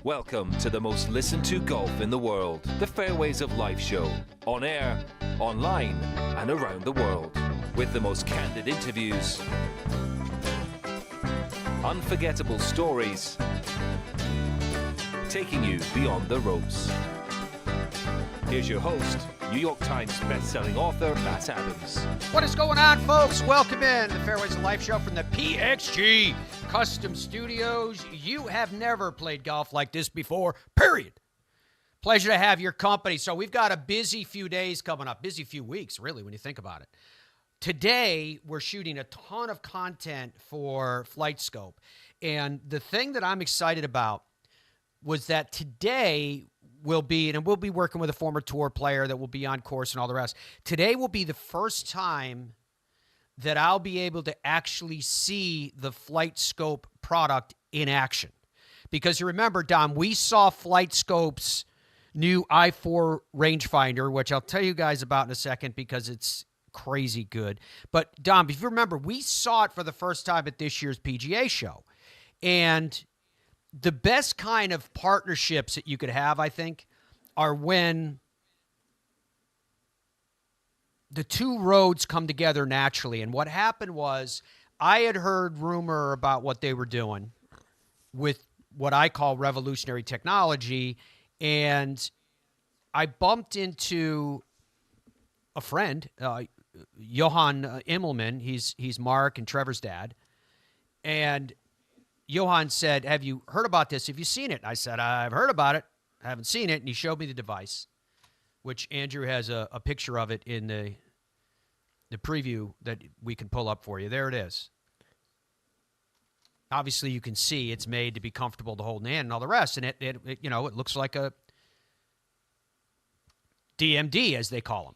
Welcome to the most listened to golf in the world, the Fairways of Life show, on air, online, and around the world, with the most candid interviews, unforgettable stories, taking you beyond the ropes. Here's your host, New York Times best-selling author, Matt Adams. What is going on, folks? Welcome in the Fairways of Life show from the PXG Custom Studios. You have never played golf like this before, period. Pleasure to have your company. So we've got a busy few days coming up, busy few weeks, really, when you think about it. Today, we're shooting a ton of content for Flight Scope. And the thing that I'm excited about was that today we'll be working with a former tour player that will be on course and all the rest. Today will be the first time that I'll be able to actually see the Flight Scope product in action. Because you remember, Dom, we saw Flight Scope's new i4 rangefinder, which I'll tell you guys about in a second because it's crazy good. But Dom, if you remember, we saw it for the first time at this year's PGA show. And the best kind of partnerships that you could have, I think, are when the two roads come together naturally. And what happened was I had heard rumor about what they were doing with what I call revolutionary technology. And I bumped into a friend, Johan Immelman. He's Mark and Trevor's dad. And Johan said, have you heard about this? Have you seen it? I said, I've heard about it. I haven't seen it. And he showed me the device, which Andrew has a picture of it in the preview that we can pull up for you. There it is. Obviously, you can see it's made to be comfortable to hold in hand and all the rest. And it looks like a DMD, as they call them.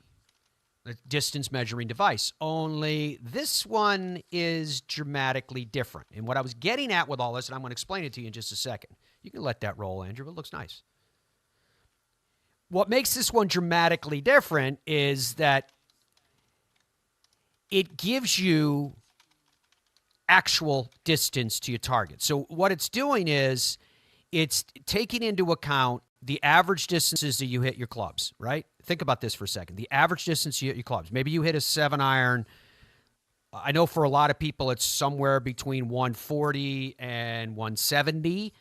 A distance measuring device. Only this one is dramatically different. And what I was getting at with all this, and I'm going to explain it to you in just a second. You can let that roll, Andrew. It looks nice. What makes this one dramatically different is that it gives you actual distance to your target. So what it's doing is it's taking into account the average distances that you hit your clubs, right? Think about this for a second. The average distance you hit your clubs. Maybe you hit a 7-iron. I know for a lot of people it's somewhere between 140 and 170,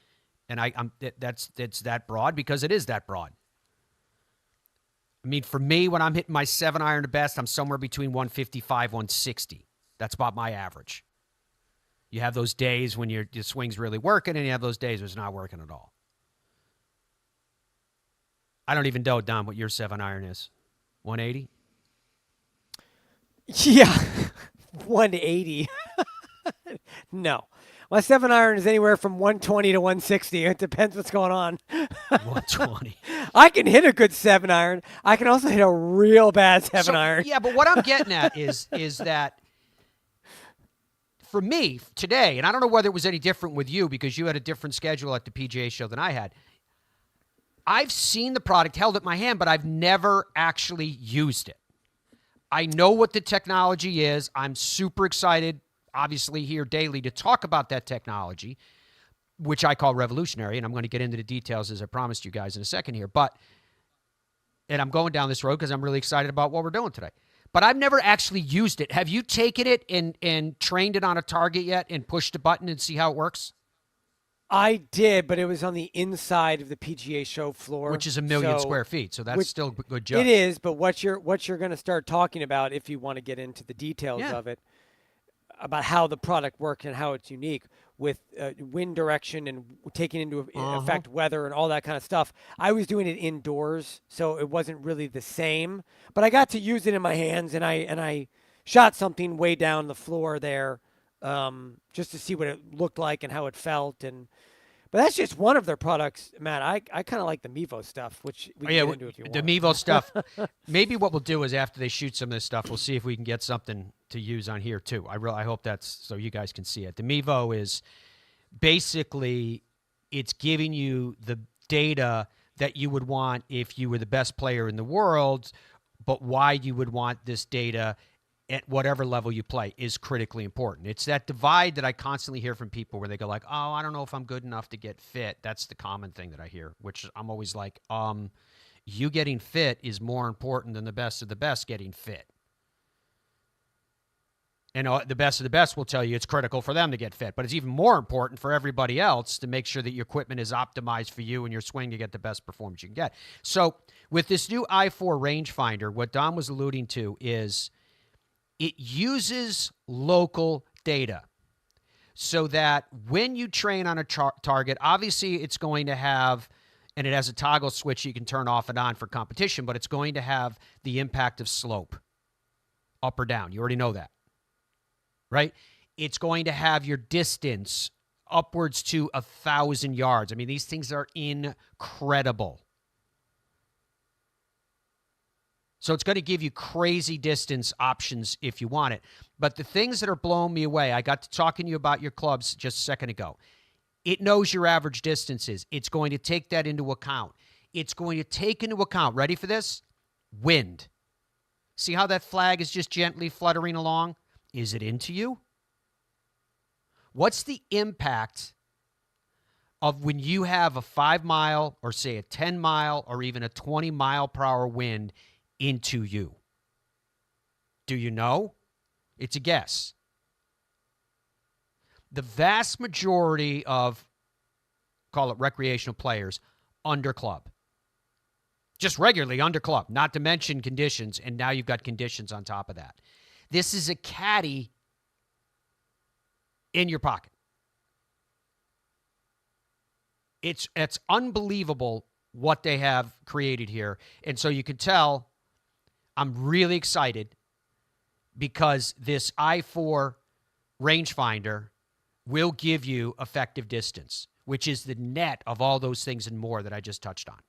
and that's that broad because it is that broad. I mean, for me, when I'm hitting my 7-iron the best, I'm somewhere between 155, 160. That's about my average. You have those days when your swing's really working, and you have those days when it's not working at all. I don't even know, Dom, what your 7-iron is. 180? Yeah, 180. No. My 7-iron is anywhere from 120 to 160. It depends what's going on. 120. I can hit a good 7-iron. I can also hit a real bad 7-iron. Yeah, but what I'm getting at is that for me today, and I don't know whether it was any different with you because you had a different schedule at the PGA show than I had. I've seen the product, held it in my hand, but I've never actually used it. I know what the technology is. I'm super excited, obviously, here daily to talk about that technology, which I call revolutionary, and I'm going to get into the details as I promised you guys in a second here. And I'm going down this road because I'm really excited about what we're doing today. But I've never actually used it. Have you taken it and trained it on a target yet and pushed a button and see how it works? I did, but it was on the inside of the PGA show floor. Which is 1 million square feet, so that's still a good job. It is, but what you're going to start talking about, if you want to get into the details of it, about how the product works and how it's unique with wind direction and taking into effect weather and all that kind of stuff. I was doing it indoors, so it wasn't really the same. But I got to use it in my hands, and I shot something way down the floor there just to see what it looked like and how it felt. But that's just one of their products, Matt. I kind of like the Mevo stuff, which we can get into if you want. The Mevo stuff. Maybe what we'll do is after they shoot some of this stuff, we'll see if we can get something to use on here too. I hope that's so you guys can see it. The Mevo is basically it's giving you the data that you would want if you were the best player in the world, but why you would want this data at whatever level you play is critically important. It's that divide that I constantly hear from people where they go like, oh, I don't know if I'm good enough to get fit. That's the common thing that I hear, which I'm always like, you getting fit is more important than the best of the best getting fit. And the best of the best will tell you it's critical for them to get fit, but it's even more important for everybody else to make sure that your equipment is optimized for you and your swing to get the best performance you can get. So with this new i4 rangefinder, what Dom was alluding to is it uses local data so that when you train on a target, obviously it's going to have, and it has a toggle switch you can turn off and on for competition, but it's going to have the impact of slope, up or down. You already know that, right? It's going to have your distance upwards to 1,000 yards. I mean, these things are incredible. So it's going to give you crazy distance options if you want it. But the things that are blowing me away, I got to talking to you about your clubs just a second ago. It knows your average distances. It's going to take that into account. It's going to take into account, ready for this? Wind. See how that flag is just gently fluttering along? Is it into you? What's the impact of when you have a 5-mile or say a 10-mile or even a 20-mile-per-hour wind into you? Do you know? It's a guess. The vast majority of, call it recreational players, under club. Just regularly under club, not to mention conditions, and now you've got conditions on top of that. This is a caddy in your pocket. It's unbelievable what they have created here. And so you can tell I'm really excited because this i4 rangefinder will give you effective distance, which is the net of all those things and more that I just touched on.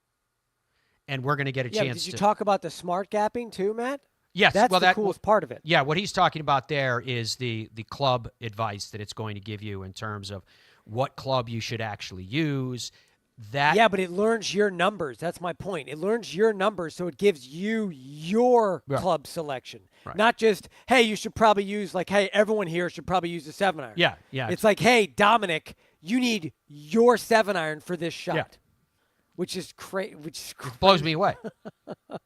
And we're going to get a chance to... Did you talk about the smart gapping too, Matt? Yes. That's the coolest part of it. Yeah, what he's talking about there is the club advice that it's going to give you in terms of what club you should actually use. Yeah, but it learns your numbers. That's my point. It learns your numbers, so it gives you your club selection. Right. Not just, hey, you should probably use, like, hey, everyone here should probably use a 7-iron. Yeah. It's like, hey, Dominic, you need your 7-iron for this shot. Yeah. Which is crazy. It blows me away.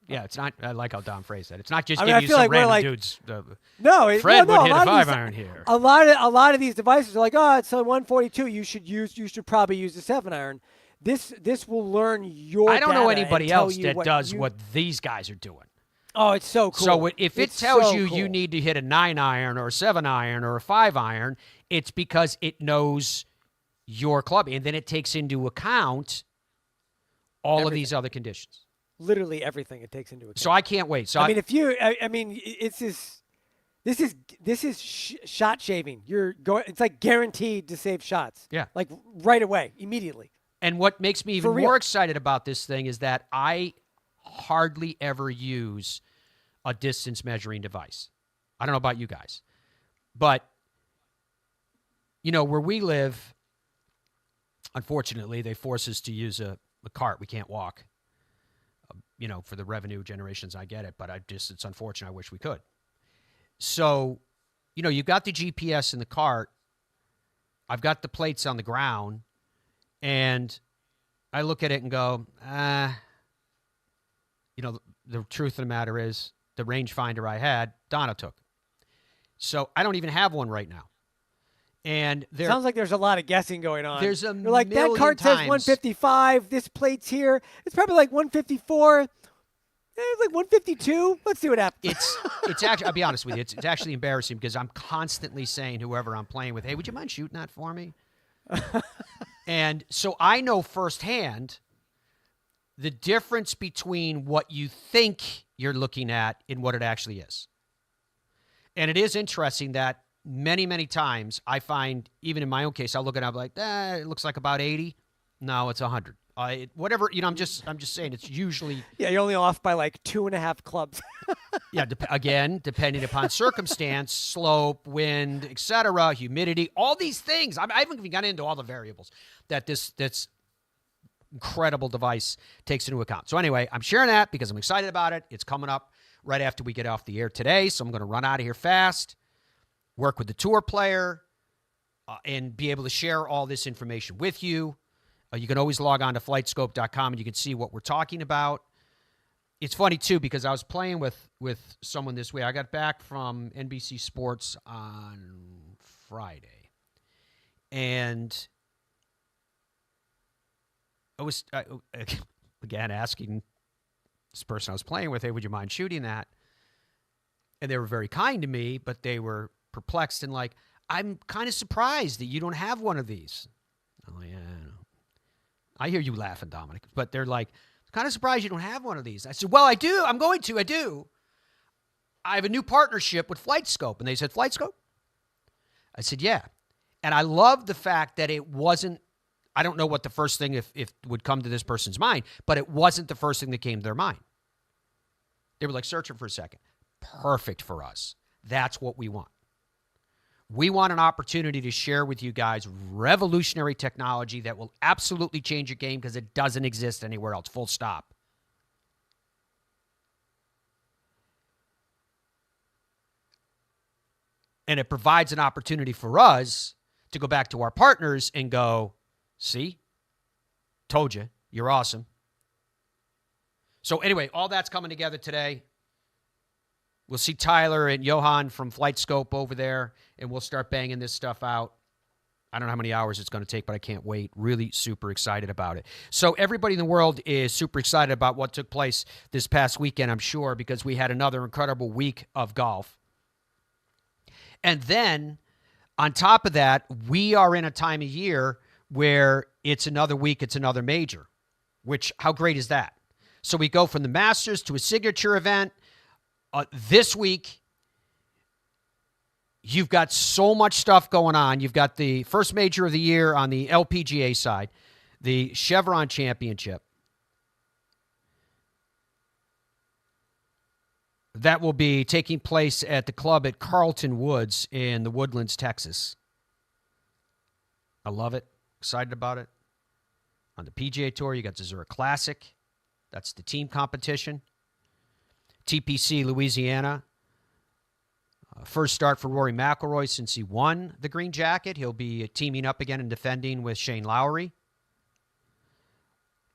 Yeah, it's not. I like how Dom phrased that. It's not just giving you some random dudes. Fred would hit a 5-iron here. A lot of these devices are like, oh, it's a 142. You should probably use the 7-iron. This will learn your. I don't know anybody else that does what these guys are doing. Oh, it's so cool. So if it tells you you need to hit a 9-iron or a 7-iron or a 5-iron, it's because it knows your club, and then it takes into account all of these other conditions. Literally everything it takes into account. So I can't wait. So this is shot shaving. It's like guaranteed to save shots. Yeah. Like right away, immediately. And what makes me even more excited about this thing is that I hardly ever use a distance measuring device. I don't know about you guys, but where we live, unfortunately, they force us to use a cart. We can't walk. For the revenue generations, I get it, but it's unfortunate. I wish we could. So, you've got the GPS in the cart. I've got the plates on the ground, and I look at it and go, the truth of the matter is the rangefinder I had, Donna took. So I don't even have one right now. And sounds like there's a lot of guessing going on. There's You're like, that cart says 155. This plate's here. It's probably like 154. It's like 152. Let's see what happens. It's actually, I'll be honest with you, it's actually embarrassing because I'm constantly saying whoever I'm playing with, hey, would you mind shooting that for me? And so I know firsthand the difference between what you think you're looking at and what it actually is. And it is interesting that many, many times I find, even in my own case, I'll look at it, I'm like, it looks like about 80. No, it's 100. Whatever, I'm just saying it's usually. Yeah, you're only off by like 2.5 clubs. Yeah, again, depending upon circumstance, slope, wind, etc., humidity, all these things. I haven't even gotten into all the variables that this incredible device takes into account. So anyway, I'm sharing that because I'm excited about it. It's coming up right after we get off the air today, so I'm going to run out of here fast, work with the tour player, and be able to share all this information with you. You can always log on to flightscope.com and you can see what we're talking about. It's funny, too, because I was playing with someone this week. I got back from NBC Sports on Friday. And I was, again, asking this person I was playing with, hey, would you mind shooting that? And they were very kind to me, but they were perplexed and like, I'm kind of surprised that you don't have one of these. I'm like, yeah, I know. I hear you laughing, Dominic. But they're like, kind of surprised you don't have one of these. I said, well, I do. I'm going to. I do. I have a new partnership with FlightScope. And they said, FlightScope? I said, yeah. And I love the fact that it wasn't, I don't know what the first thing if would come to this person's mind, but it wasn't the first thing that came to their mind. They were like searching for a second. Perfect for us. That's what we want. We want an opportunity to share with you guys revolutionary technology that will absolutely change your game because it doesn't exist anywhere else. Full stop. And it provides an opportunity for us to go back to our partners and go, see? Told you. You're awesome. So anyway, all that's coming together today. We'll see Tyler and Johan from FlightScope over there, and we'll start banging this stuff out. I don't know how many hours it's going to take, but I can't wait. Really super excited about it. So everybody in the world is super excited about what took place this past weekend, I'm sure, because we had another incredible week of golf. And then, on top of that, we are in a time of year where it's another week, it's another major, which, how great is that? So we go from the Masters to a signature event. This week, you've got so much stuff going on. You've got the first major of the year on the LPGA side, the Chevron Championship. That will be taking place at the club at Carlton Woods in the Woodlands, Texas. I love it. Excited about it. On the PGA Tour, you got the Zurich Classic. That's the team competition. TPC Louisiana. First start for Rory McIlroy since he won the green jacket. He'll be teaming up again and defending with Shane Lowry.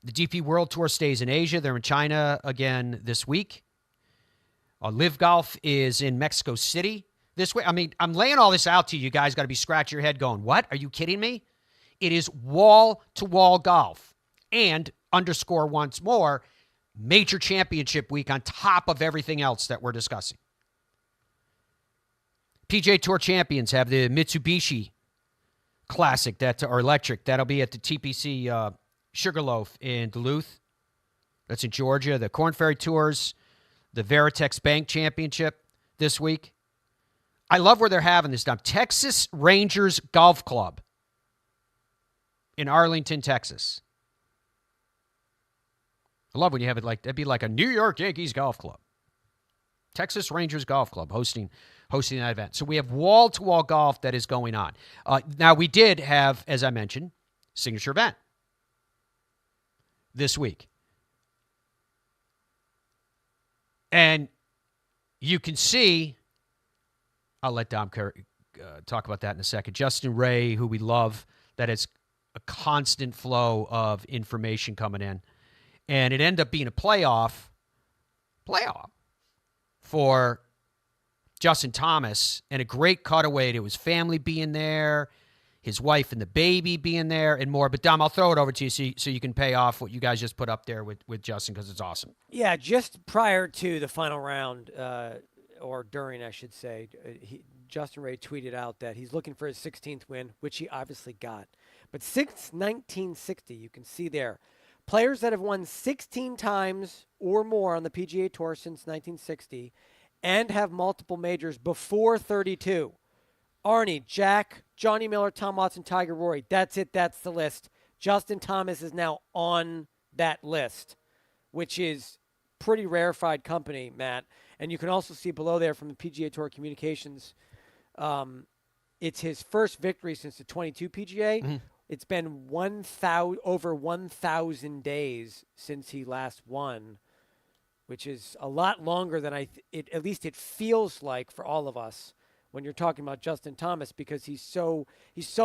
The DP World Tour stays in Asia. They're in China again this week. Live Golf is in Mexico City this week. I mean, I'm laying all this out to you. You guys got to be scratching your head going, what? Are you kidding me? It is wall-to-wall golf. And, underscore once more, major championship week on top of everything else that we're discussing. PGA Tour champions have the Mitsubishi Classic or Electric. That'll be at the TPC Sugarloaf in Duluth. That's in Georgia. The Korn Ferry Tours, the Veritex Bank Championship this week. I love where they're having this done. Texas Rangers Golf Club in Arlington, Texas. I love when you have it like, that'd be like a New York Yankees golf club. Texas Rangers Golf Club hosting that event. So we have wall-to-wall golf that is going on. Now, we did have, as I mentioned, signature event this week. And you can see, I'll let Dom talk about that in a second. Justin Ray, who we love, that is a constant flow of information coming in. And it ended up being a playoff for Justin Thomas, and a great cutaway to his family being there, his wife and the baby being there, and more. But, Dom, I'll throw it over to you so you can pay off what you guys just put up there with Justin, because it's awesome. Yeah, just prior to the final round, or during, I should say, Justin Ray tweeted out that he's looking for his 16th win, which he obviously got. But since 1960, you can see there, players that have won 16 times or more on the PGA Tour since 1960 and have multiple majors before 32. Arnie, Jack, Johnny Miller, Tom Watson, Tiger, Rory. That's it. That's the list. Justin Thomas is now on that list, which is pretty rarefied company, Matt. And you can also see below there from the PGA Tour Communications, it's his first victory since the 22 PGA. Mm-hmm. It's been over 1,000 days since he last won, which is a lot longer than at least it feels like for all of us when you're talking about Justin Thomas, because he's so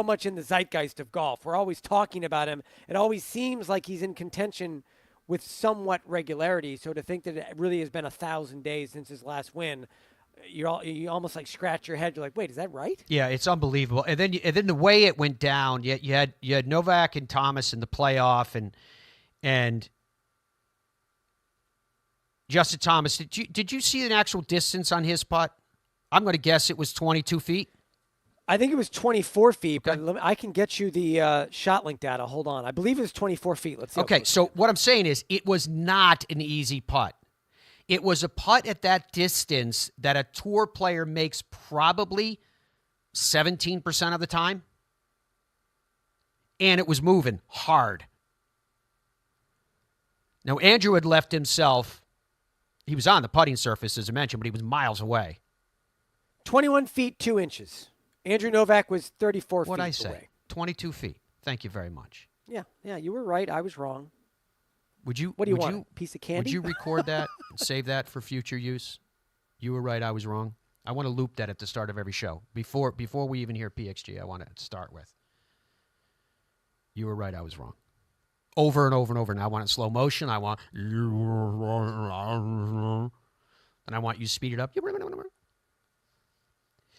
much in the zeitgeist of golf. We're always talking about him. It always seems like he's in contention with somewhat regularity. So to think that it really has been 1,000 days since his last win, you almost like scratch your head. You're like, wait, is that right? Yeah, it's unbelievable. And then the way it went down, you had Novak and Thomas in the playoff, and Justin Thomas. Did you see an actual distance on his putt? I'm going to guess it was 22 feet. I think it was 24 feet, Okay. but I can get you the shot link data. Hold on. I believe it was 24 feet. Let's see. Okay, so what I'm saying is it was not an easy putt. It was a putt at that distance that a tour player makes probably 17% of the time. And it was moving hard. Now, Andrew had left himself. He was on the putting surface, as I mentioned, but he was miles away. 21 feet, 2 inches. Andrew Novak was 34 What'd feet I say? away. 22 feet. Thank you very much. Yeah, you were right. I was wrong. What do you want? A piece of candy? Would you record that and save that for future use? You were right, I was wrong. I want to loop that at the start of every show. Before we even hear PXG, I want to start with. You were right, I was wrong. Over and over and over. And I want it in slow motion. I want you were wrong. And I want you to speed it up.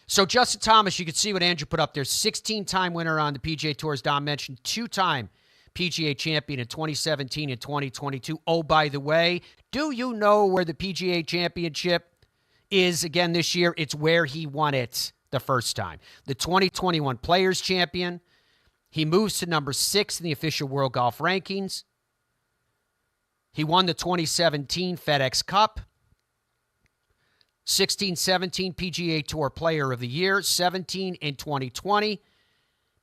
So Justin Thomas, you can see what Andrew put up there. 16-time winner on the PGA Tour, as Dom mentioned. 2-time PGA champion in 2017 and 2022. Oh, by the way, do you know where the PGA Championship is again this year? It's where he won it the first time. The 2021 Players Champion. He moves to number 6 in the official World Golf Rankings. He won the 2017 FedEx Cup. 16-17 PGA Tour Player of the Year, 17 in 2020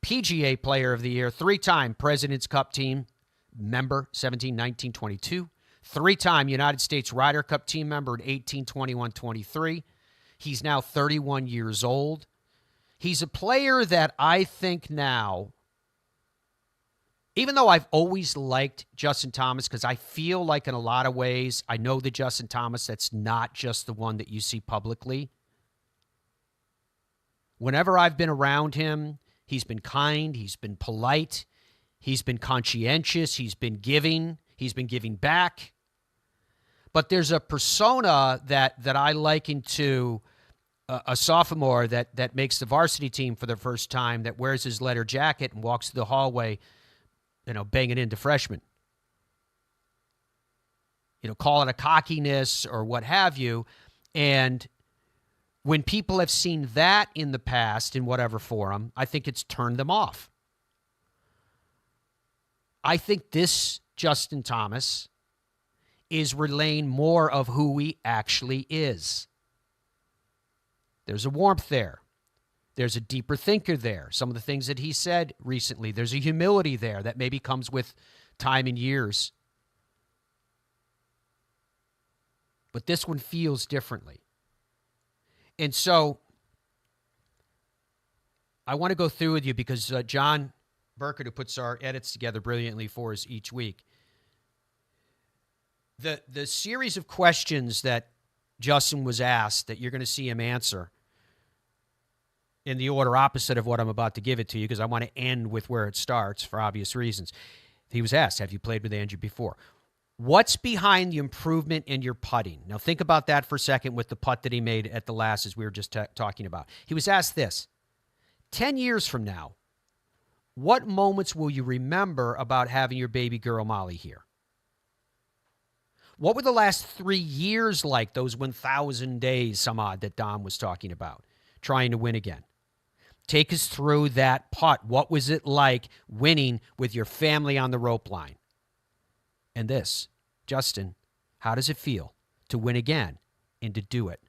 PGA Player of the Year, 3-time President's Cup team member, 17, 19, 22, 3-time United States Ryder Cup team member in 18, 21, 23. He's now 31 years old. He's a player that I think now, even though I've always liked Justin Thomas, because I feel like in a lot of ways, I know the Justin Thomas that's not just the one that you see publicly. Whenever I've been around him, he's been kind, he's been polite, he's been conscientious, he's been giving back. But there's a persona that I liken to a sophomore that makes the varsity team for the first time, that wears his leather jacket and walks through the hallway, banging into freshmen. Call it a cockiness or what have you. And when people have seen that in the past, in whatever forum, I think it's turned them off. I think this Justin Thomas is relaying more of who he actually is. There's a warmth there. There's a deeper thinker there. Some of the things that he said recently, there's a humility there that maybe comes with time and years. But this one feels differently. And so I want to go through with you because John Burkett, who puts our edits together brilliantly for us each week, the series of questions that Justin was asked that you're going to see him answer in the order opposite of what I'm about to give it to you, because I want to end with where it starts for obvious reasons. He was asked, have you played with Andrew before? What's behind the improvement in your putting? Now think about that for a second with the putt that he made at the last, as we were just talking about. He was asked this: 10 years from now, what moments will you remember about having your baby girl Molly here? What were the last 3 years like, those 1,000 days, some odd, that Dom was talking about, trying to win again? Take us through that putt. What was it like winning with your family on the rope line? And this, Justin, how does it feel to win again and to do it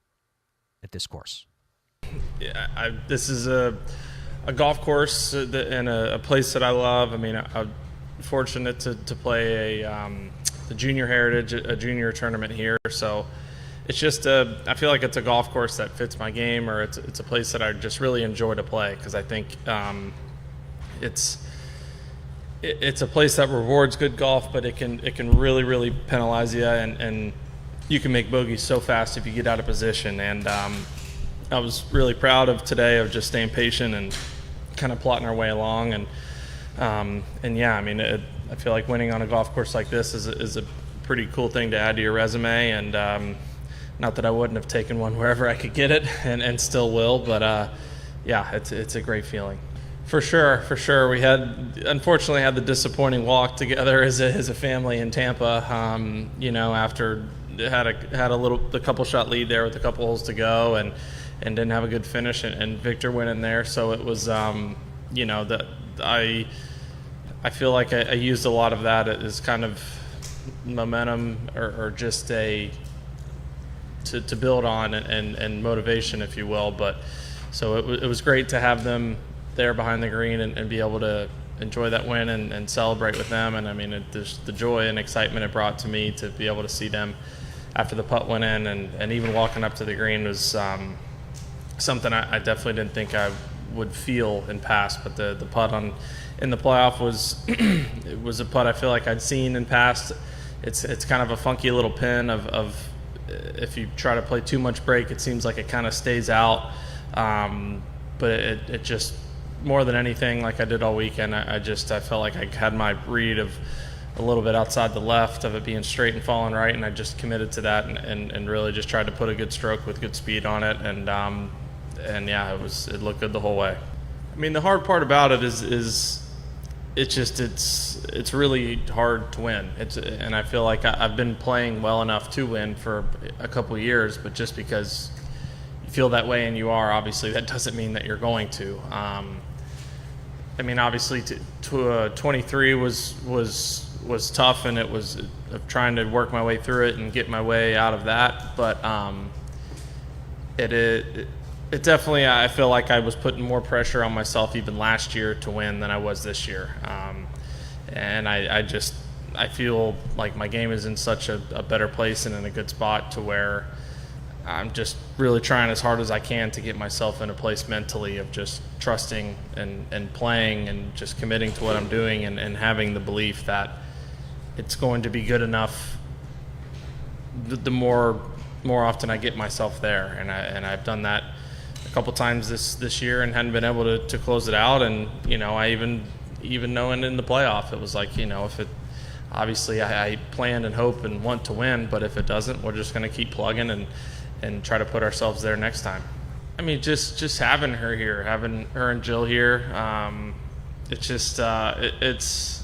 at this course? Yeah, this is a golf course and a place that I love. I mean, I'm fortunate to play the Junior Heritage, a junior tournament here. So it's just I feel like it's a golf course that fits my game, or it's a place that I just really enjoy to play, because I think it's a place that rewards good golf, but it can really penalize you, and you can make bogeys so fast if you get out of position. And I was really proud of today of just staying patient and kind of plotting our way along. And yeah, I mean, I feel like winning on a golf course like this is a pretty cool thing to add to your resume. And not that I wouldn't have taken one wherever I could get it, and still will, but yeah, it's a great feeling. For sure. We unfortunately had the disappointing walk together as a family in Tampa. You know, after had a couple shot lead there with a couple holes to go, and didn't have a good finish, and Victor went in there. So it was, you know, that I feel like I used a lot of that as kind of momentum or just to build on and motivation, if you will. But so it was great to have them there behind the green and be able to enjoy that win and celebrate with them. And I mean, there's the joy and excitement it brought to me to be able to see them after the putt went in, and even walking up to the green was something I definitely didn't think I would feel in past. But the putt in the playoff it was a putt I feel like I'd seen in past. It's kind of a funky little pin of if you try to play too much break, it seems like it kind of stays out. But it just, more than anything, like I did all weekend, I felt like I had my read of a little bit outside the left of it being straight and falling right, and I just committed to that and really just tried to put a good stroke with good speed on it, and yeah, it looked good the whole way. I mean, the hard part about it is it's really hard to win. And I feel like I've been playing well enough to win for a couple of years, but just because you feel that way and you are, obviously that doesn't mean that you're going to. I mean, obviously, 23 was tough, and it was trying to work my way through it and get my way out of that. But it definitely, I feel like I was putting more pressure on myself even last year to win than I was this year. And I feel like my game is in such a better place and in a good spot to where I'm just really trying as hard as I can to get myself in a place mentally of just trusting and playing and just committing to what I'm doing and having the belief that it's going to be good enough the more often I get myself there. And I've done that a couple times this year and hadn't been able to close it out. And, you know, I even knowing in the playoff, it was like, you know, if it obviously I plan and hope and want to win, but if it doesn't, we're just going to keep plugging and try to put ourselves there next time. I mean, just having her here, having her and Jill here, it's just it's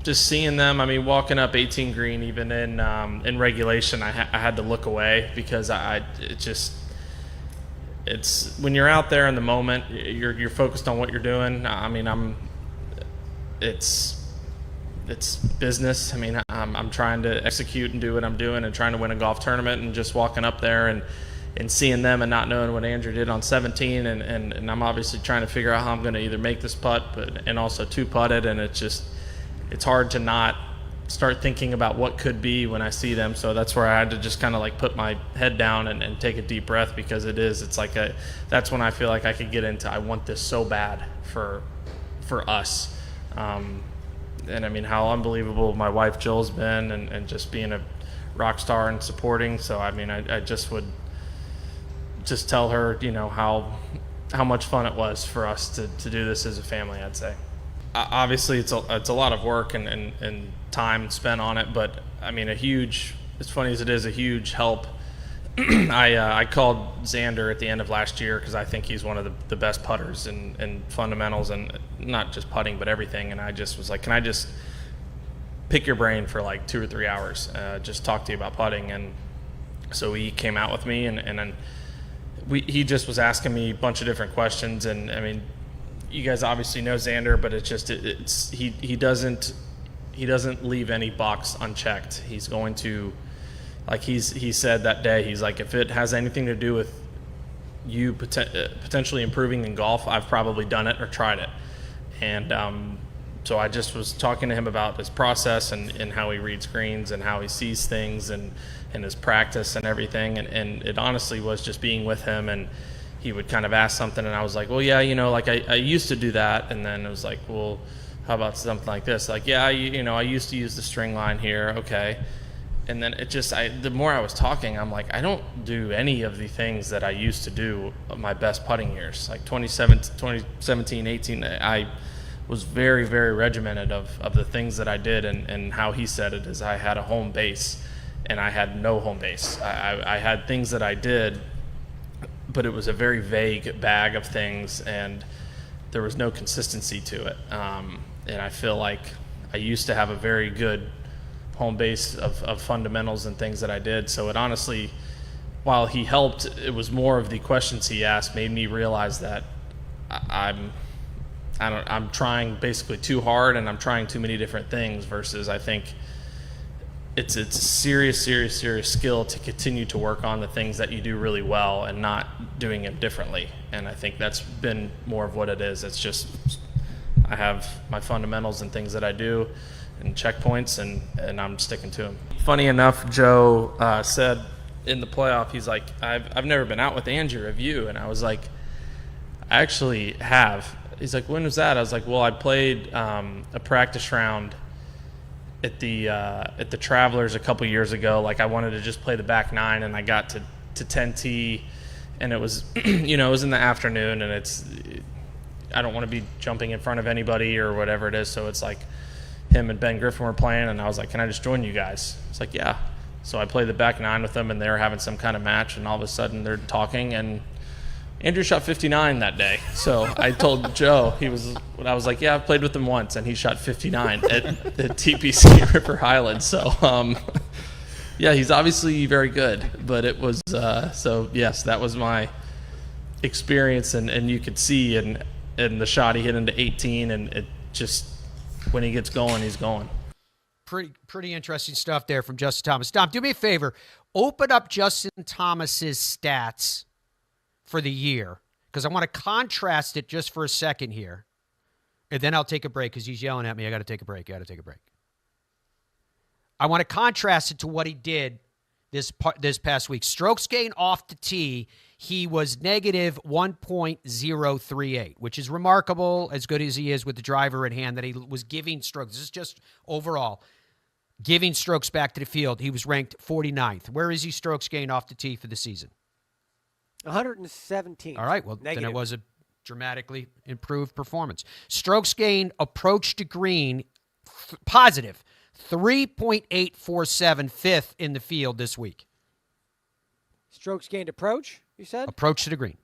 just seeing them. I mean, walking up 18 green, even in regulation, I had to look away because it's when you're out there in the moment, you're focused on what you're doing. I mean, it's business. I mean, I'm trying to execute and do what I'm doing and trying to win a golf tournament, and just walking up there and seeing them and not knowing what Andrew did on 17, and I'm obviously trying to figure out how I'm going to either make this putt and also two putt it, and it's hard to not start thinking about what could be when I see them. So that's where I had to just kind of like put my head down and take a deep breath, because it's like that's when I feel like I could get into, I want this so bad for us. And I mean, how unbelievable my wife Jill's been, and just being a rock star and supporting. So I mean, I just would just tell her, you know, how much fun it was for us to do this as a family, I'd say. Obviously, it's a lot of work and time spent on it, but I mean, as funny as it is, a huge help. I called Xander at the end of last year because I think he's one of the best putters in fundamentals, and not just putting but everything. And I just was like, can I just pick your brain for like 2 or 3 hours, just talk to you about putting? And so he came out with me, and then he just was asking me a bunch of different questions. And I mean, you guys obviously know Xander, but he doesn't leave any box unchecked. He's going to, like he said that day, he's like, if it has anything to do with you potentially improving in golf, I've probably done it or tried it. And so I just was talking to him about his process and how he reads greens and how he sees things and his practice and everything. And it honestly was just being with him, and he would kind of ask something, and I was like, well, yeah, you know, like I used to do that. And then it was like, well, how about something like this? Like, yeah, I used to use the string line here. Okay. And then the more I was talking, I'm like, I don't do any of the things that I used to do my best putting years. Like 2017, 18, I was very, very regimented of the things that I did. And how he said it is I had a home base and I had no home base. I had things that I did, but it was a very vague bag of things and there was no consistency to it. And I feel like I used to have a very good home base of fundamentals and things that I did. So it honestly, while he helped, it was more of the questions he asked made me realize that I'm trying basically too hard and I'm trying too many different things versus I think it's a serious skill to continue to work on the things that you do really well and not doing them differently. And I think that's been more of what it is. It's just I have my fundamentals and things that I do and checkpoints, and I'm sticking to them. Funny enough, Joe said in the playoff, he's like, I've never been out with Andrew, have you? And I was like, I actually have. He's like, when was that? I was like, well, I played a practice round at the Travelers a couple years ago. Like I wanted to just play the back nine, and I got to 10T, and it was it was in the afternoon, and I don't want to be jumping in front of anybody or whatever it is, so it's like him and Ben Griffin were playing, and I was like, can I just join you guys? It's like, yeah. So I played the back nine with them, and they were having some kind of match, and all of a sudden they're talking, and Andrew shot 59 that day. So I told Joe, I was like, yeah, I've played with him once, and he shot 59 at the TPC Ripper Highlands. So, yeah, he's obviously very good, but it was, so yes, that was my experience, and you could see in the shot he hit into 18, and it just, when he gets going, he's going. Pretty interesting stuff there from Justin Thomas. Dom, do me a favor. Open up Justin Thomas's stats for the year, because I want to contrast it just for a second here. And then I'll take a break because he's yelling at me. I got to take a break. I want to contrast it to what he did this past week. Strokes gained off the tee, he was negative 1.038, which is remarkable, as good as he is with the driver at hand, that he was giving strokes. This is just overall giving strokes back to the field. He was ranked 49th. Where is he strokes gained off the tee for the season? 117. All right, well, negative. Then it was a dramatically improved performance. Strokes gained approach to green, positive 3.847, fifth in the field this week. Strokes gained approach, you said? Approach to the green.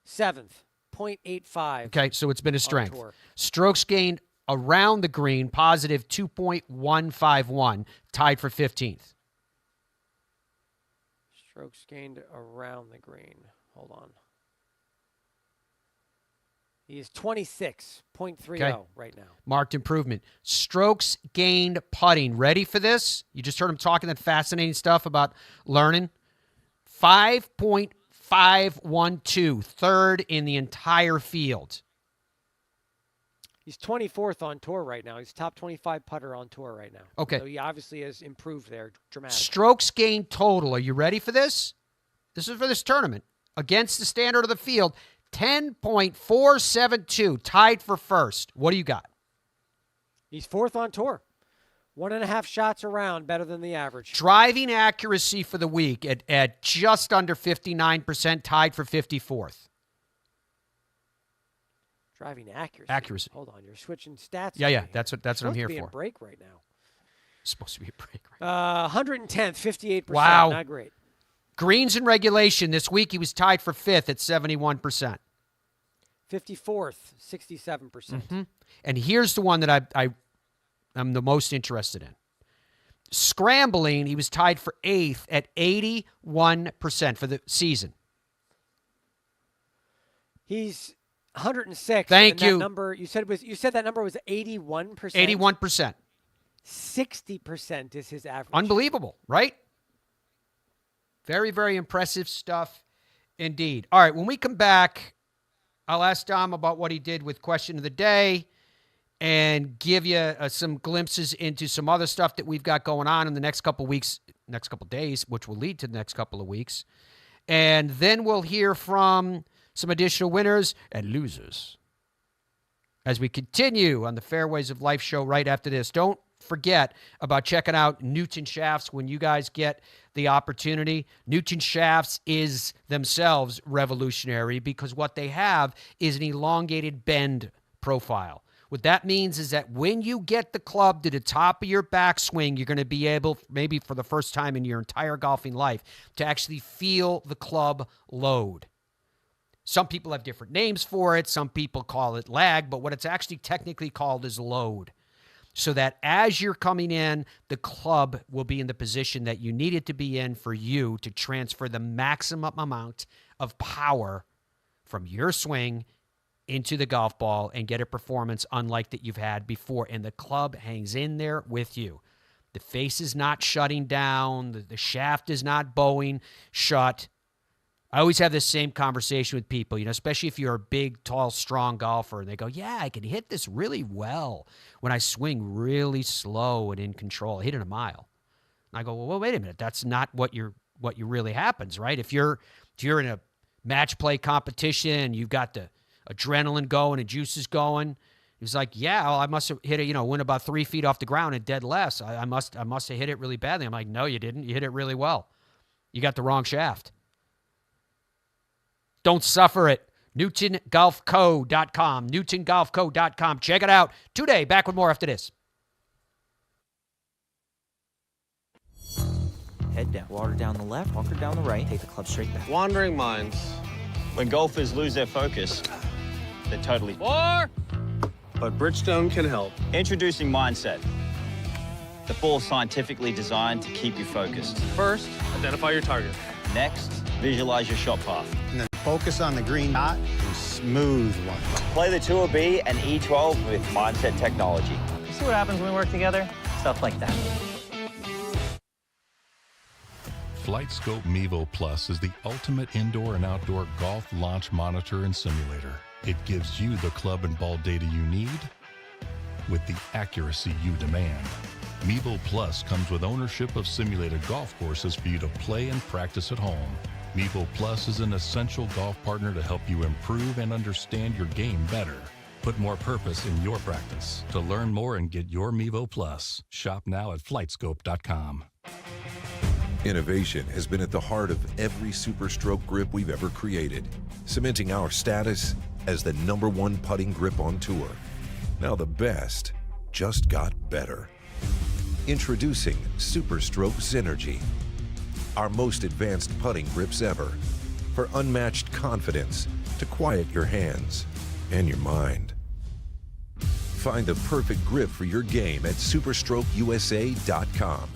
7th, 0.85. Okay, so it's been a strength. Strokes gained around the green, positive 2.151, tied for 15th. Strokes gained around the green. Hold on. He is 26.30 right now. Marked improvement. Strokes gained putting. Ready for this? You just heard him talking that fascinating stuff about learning. 5.512, third in the entire field. He's 24th on tour right now. He's top 25 putter on tour right now. Okay. So he obviously has improved there dramatically. Strokes gained total. Are you ready for this? This is for this tournament. Against the standard of the field, 10.472, tied for first. What do you got? He's 4th on tour. 1.5 shots around, better than the average. Driving accuracy for the week at just under 59%, tied for 54th. Driving accuracy. Accuracy. Hold on, you're switching stats. Yeah, that's what I'm here for. Supposed to be for. a break right now. It's supposed to be a break right 110th, 58%. Wow. Not great. Greens in regulation this week, he was tied for 5th at 71%. 54th, 67%. Mm-hmm. And here's the one that I'm the most interested in. Scrambling, he was tied for 8th at 81% for the season. He's 106. Thank you. That number, you said that number was 81%? 81%. 60% is his average. Unbelievable, right? Very, very impressive stuff indeed. All right, when we come back, I'll ask Dom about what he did with Question of the Day and give you some glimpses into some other stuff that we've got going on in the next couple weeks, next couple days, which will lead to the next couple of weeks. And then we'll hear from some additional winners and losers as we continue on the Fairways of Life show right after this. Don't forget about checking out Newton Shafts when you guys get the opportunity. Newton Shafts is themselves revolutionary because what they have is an elongated bend profile. What that means is that when you get the club to the top of your backswing, you're going to be able, maybe for the first time in your entire golfing life, to actually feel the club load. Some people have different names for it. Some people call it lag, but what it's actually technically called is load. So that as you're coming in, the club will be in the position that you need it to be in for you to transfer the maximum amount of power from your swing into the golf ball and get a performance unlike that you've had before. And the club hangs in there with you. The face is not shutting down. The shaft is not bowing shut. I always have this same conversation with people, especially if you're a big, tall, strong golfer. And they go, yeah, I can hit this really well when I swing really slow and in control. I hit it a mile. And I go, well, wait a minute. That's not what really happens, right? If you're in a match play competition, you've got the adrenaline going and juices going. He's like, yeah, well, I must have hit it, went about 3 feet off the ground and dead less. I must have hit it really badly. I'm like, no, you didn't. You hit it really well. You got the wrong shaft. Don't suffer it. NewtonGolfCo.com. NewtonGolfCo.com. Check it out today. Back with more after this. Head down. Water down the left, walker down the right. Take the club straight back. Wandering minds. When golfers lose their focus, they're totally... But Bridgestone can help. Introducing Mindset. The ball scientifically designed to keep you focused. First, identify your target. Next, visualize your shot path. And then focus on the green dot and smooth one. Play the Tour B and E12 with Mindset technology. You see what happens when we work together? Stuff like that. FlightScope Mevo Plus is the ultimate indoor and outdoor golf launch monitor and simulator. It gives you the club and ball data you need with the accuracy you demand. Mevo Plus comes with ownership of simulated golf courses for you to play and practice at home. Mevo Plus is an essential golf partner to help you improve and understand your game better. Put more purpose in your practice. To learn more and get your Mevo Plus, shop now at flightscope.com. Innovation has been at the heart of every Super Stroke grip we've ever created, cementing our status as the #1 putting grip on tour. Now the best just got better. Introducing Super Stroke Synergy, our most advanced putting grips ever, for unmatched confidence to quiet your hands and your mind. Find the perfect grip for your game at superstrokeusa.com.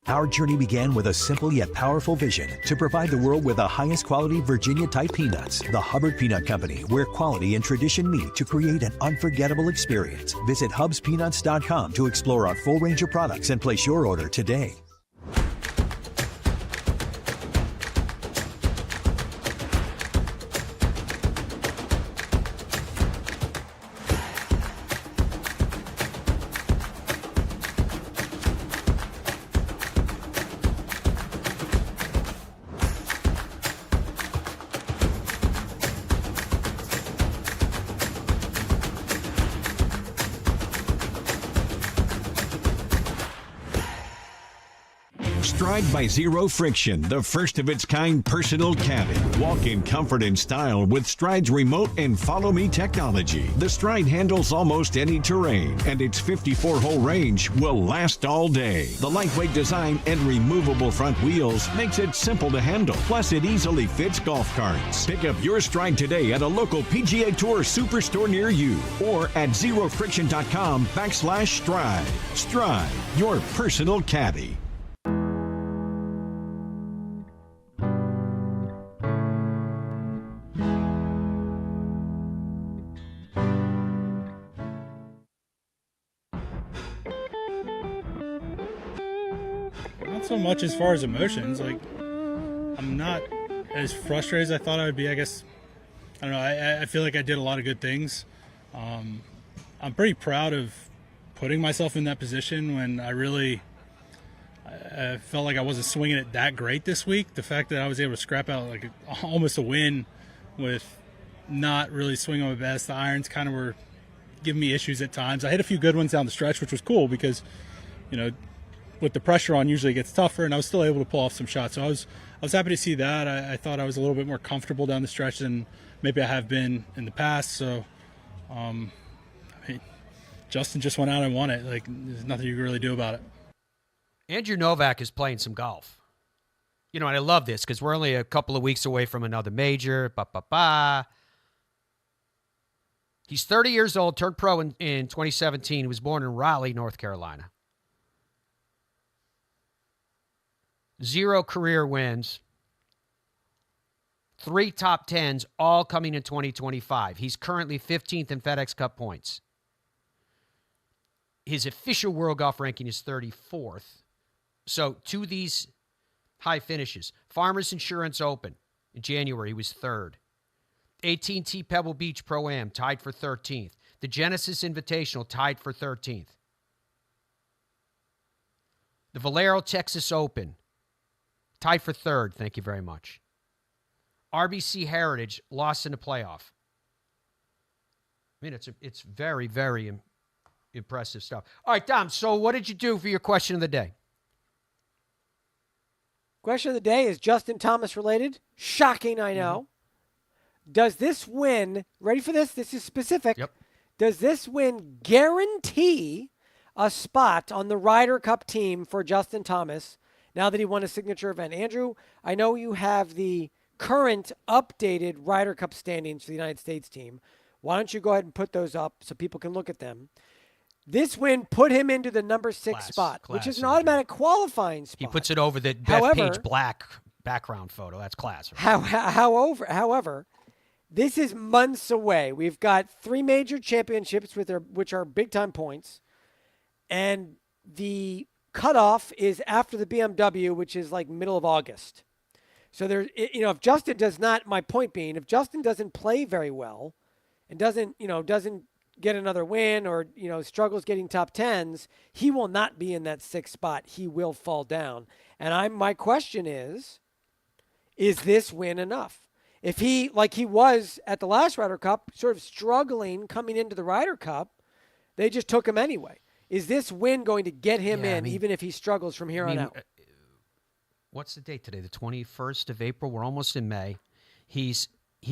Our journey began with a simple yet powerful vision to provide the world with the highest quality Virginia-type peanuts. The Hubbard Peanut Company, where quality and tradition meet to create an unforgettable experience. Visit hubspeanuts.com to explore our full range of products and place your order today. Stride by Zero Friction, the first of its kind personal caddy. Walk in comfort and style with Stride's remote and follow me technology. The Stride handles almost any terrain, and its 54-hole range will last all day. The lightweight design and removable front wheels makes it simple to handle. Plus, it easily fits golf carts. Pick up your Stride today at a local PGA Tour superstore near you or at zerofriction.com/Stride. Stride, your personal caddy. So much as far as emotions, like I'm not as frustrated as I thought I would be. I guess I don't know. I feel like I did a lot of good things. I'm pretty proud of putting myself in that position when I felt like I wasn't swinging it that great this week. The fact that I was able to scrap out like almost a win with not really swinging my best. The irons kind of were giving me issues at times. I hit a few good ones down the stretch, which was cool because, with the pressure on, usually it gets tougher, and I was still able to pull off some shots. So I was happy to see that. I thought I was a little bit more comfortable down the stretch than maybe I have been in the past. So, Justin just went out and won it. Like, there's nothing you can really do about it. Andrew Novak is playing some golf. And I love this because we're only a couple of weeks away from another major. He's 30 years old, turned pro in 2017. He was born in Raleigh, North Carolina. 0 career wins. 3 top 10s, all coming in 2025. He's currently 15th in FedEx Cup points. His official world golf ranking is 34th. So, to these high finishes. Farmers Insurance Open. In January, he was 3rd. AT&T Pebble Beach Pro-Am, tied for 13th. The Genesis Invitational, tied for 13th. The Valero Texas Open, tied for 3rd. Thank you very much. RBC Heritage, lost in the playoff. I mean, it's very, very impressive stuff. All right, Dom, so what did you do for your question of the day? Question of the day is Justin Thomas related. Shocking, I know. Does this win, ready for this? This is specific. Yep. Does this win guarantee a spot on the Ryder Cup team for Justin Thomas now that he won a signature event? Andrew, I know you have the current updated Ryder Cup standings for the United States team. Why don't you go ahead and put those up so people can look at them? This win put him into the number 6 spot, which is an automatic qualifying spot. He puts it over the Bethpage Black background photo. That's class. Right? However, this is months away. We've got 3 major championships which are big-time points, and the cutoff is after the BMW, which is like middle of August. So if Justin does not, my point being, if Justin doesn't play very well and doesn't get another win or, struggles getting top 10s, he will not be in that 6th spot. He will fall down. And my question is this win enough? If he, like he was at the last Ryder Cup, sort of struggling coming into the Ryder Cup, they just took him anyway. Is this win going to get him even if he struggles from here on out? What's the date today? The 21st of April. We're almost in May. He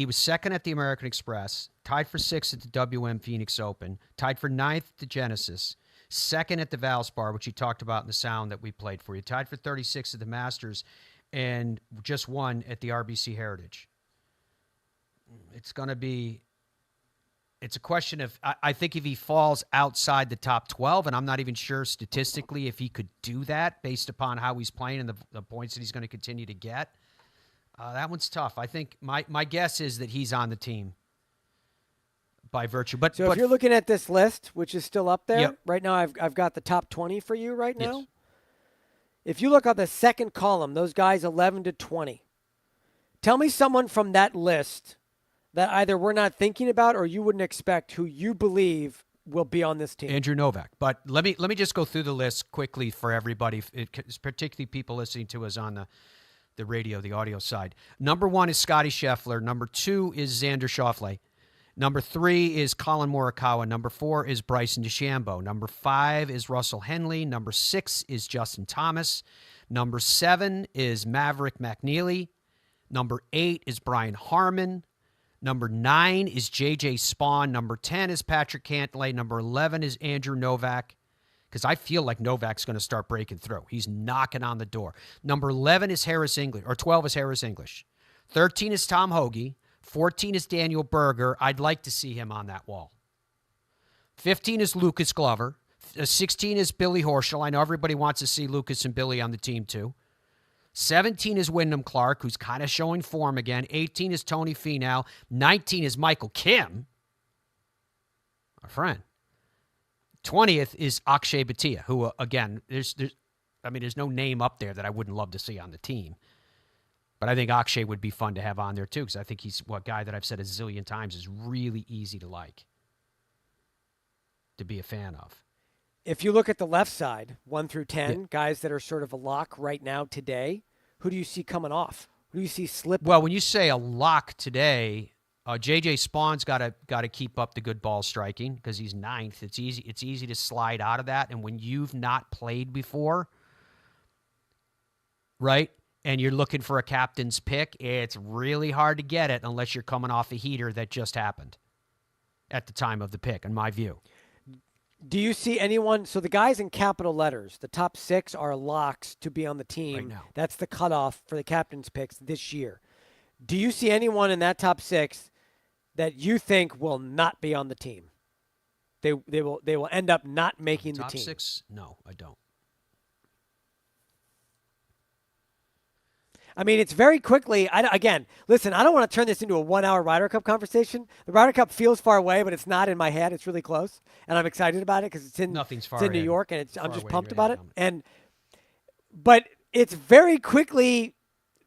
was 2nd at the American Express, tied for 6th at the WM Phoenix Open, tied for 9th at the Genesis, 2nd at the Valspar, which you talked about in the sound that we played for you, tied for 36th at the Masters, and just won at the RBC Heritage. It's a question of, I think if he falls outside the top 12, and I'm not even sure statistically if he could do that based upon how he's playing and the points that he's going to continue to get. That one's tough. I think my guess is that he's on the team by virtue. But if you're looking at this list, which is still up there, yep. Right now I've got the top 20 for you right now. Yes. If you look at the second column, those guys 11 to 20, tell me someone from that list that either we're not thinking about or you wouldn't expect who you believe will be on this team. Andrew Novak. But let me just go through the list quickly for everybody, particularly people listening to us on the radio, the audio side. Number 1 is Scotty Scheffler. Number 2 is Xander Schauffele. Number 3 is Colin Morikawa. Number 4 is Bryson DeChambeau. Number 5 is Russell Henley. Number 6 is Justin Thomas. Number 7 is Maverick McNeely. Number 8 is Brian Harman. Number 9 is J.J. Spawn. Number 10 is Patrick Cantlay. Number 11 is Andrew Novak, because I feel like Novak's going to start breaking through. He's knocking on the door. Number 11 is Harris English, or 12 is Harris English. 13 is Tom Hoagie. 14 is Daniel Berger. I'd like to see him on that wall. 15 is Lucas Glover. 16 is Billy Horschel. I know everybody wants to see Lucas and Billy on the team too. 17 is Wyndham Clark, who's kind of showing form again. 18 is Tony Finau. 19 is Michael Kim, our friend. 20th is Akshay Bhatia, who, again, there's no name up there that I wouldn't love to see on the team. But I think Akshay would be fun to have on there, too, because I think he's a guy that I've said a zillion times is really easy to like, to be a fan of. If you look at the left side, 1 through 10, guys that are sort of a lock right now today, who do you see coming off? Who do you see slipping? Well, when you say a lock today, JJ Spawn's got to keep up the good ball striking because he's 9th. It's easy to slide out of that. And when you've not played before, right, and you're looking for a captain's pick, it's really hard to get it unless you're coming off a heater that just happened at the time of the pick, in my view. Do you see anyone? So the guys in capital letters, the top 6 are locks to be on the team. Right now. That's the cutoff for the captain's picks this year. Do you see anyone in that top 6 that you think will not be on the team? They will end up not making the team. Top 6? No, I don't. I mean, it's very quickly. Again, listen, I don't want to turn this into a 1-hour Ryder Cup conversation. The Ryder Cup feels far away, but it's not in my head. It's really close, and I'm excited about it because it's in New York, and I'm just pumped about it. But it's very quickly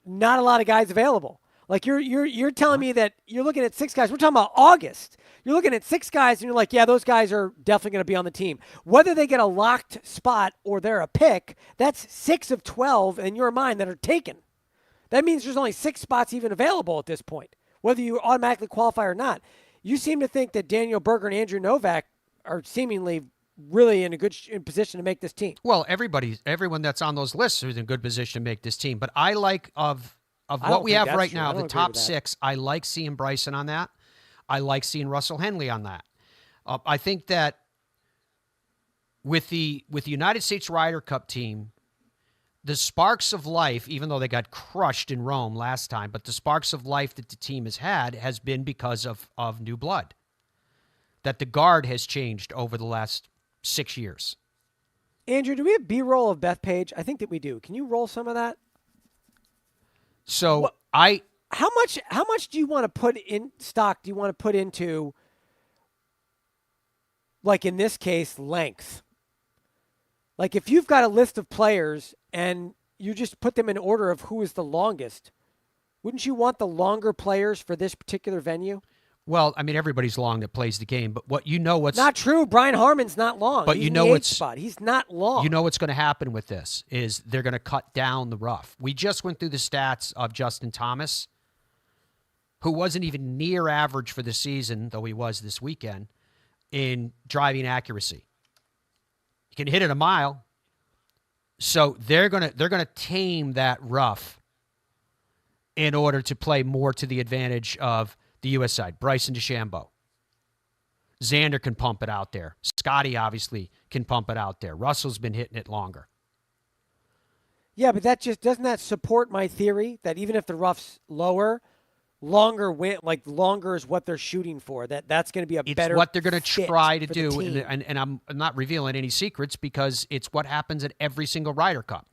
not a lot of guys available. Like you're telling me that you're looking at 6 guys. We're talking about August. You're looking at 6 guys, and you're like, yeah, those guys are definitely going to be on the team. Whether they get a locked spot or they're a pick, that's 6 of 12 in your mind that are taken. That means there's only 6 spots even available at this point, whether you automatically qualify or not. You seem to think that Daniel Berger and Andrew Novak are seemingly really in position to make this team. Well, everyone that's on those lists is in a good position to make this team. But I like of what we have right now, the top 6. I like seeing Bryson on that. I like seeing Russell Henley on that. I think that with the United States Ryder Cup team, the sparks of life, even though they got crushed in Rome last time, but the sparks of life that the team has had has been because of new blood. That the guard has changed over the last 6 years. Andrew, do we have B-roll of Bethpage? I think that we do. Can you roll some of that? So how much do you want to put in stock? Do you want to put into, like in this case, length? Like if you've got a list of players and you just put them in order of who is the longest, wouldn't you want the longer players for this particular venue? Well, I mean, everybody's long that plays the game, but what's not true. Brian Harmon's not long. But he's you know in the 8th what's spot. He's not long. You know what's going to happen with this is they're going to cut down the rough. We just went through the stats of Justin Thomas, who wasn't even near average for the season, though he was this weekend, in driving accuracy. You can hit it a mile. So they're gonna tame that rough in order to play more to the advantage of the U.S. side. Bryson DeChambeau. Xander can pump it out there. Scotty obviously can pump it out there. Russell's been hitting it longer. Yeah, but doesn't that support my theory that even if the rough's lower, longer is what they're shooting for. That's going to be better. It's what they're going to try to do, and I'm not revealing any secrets because it's what happens at every single Ryder Cup.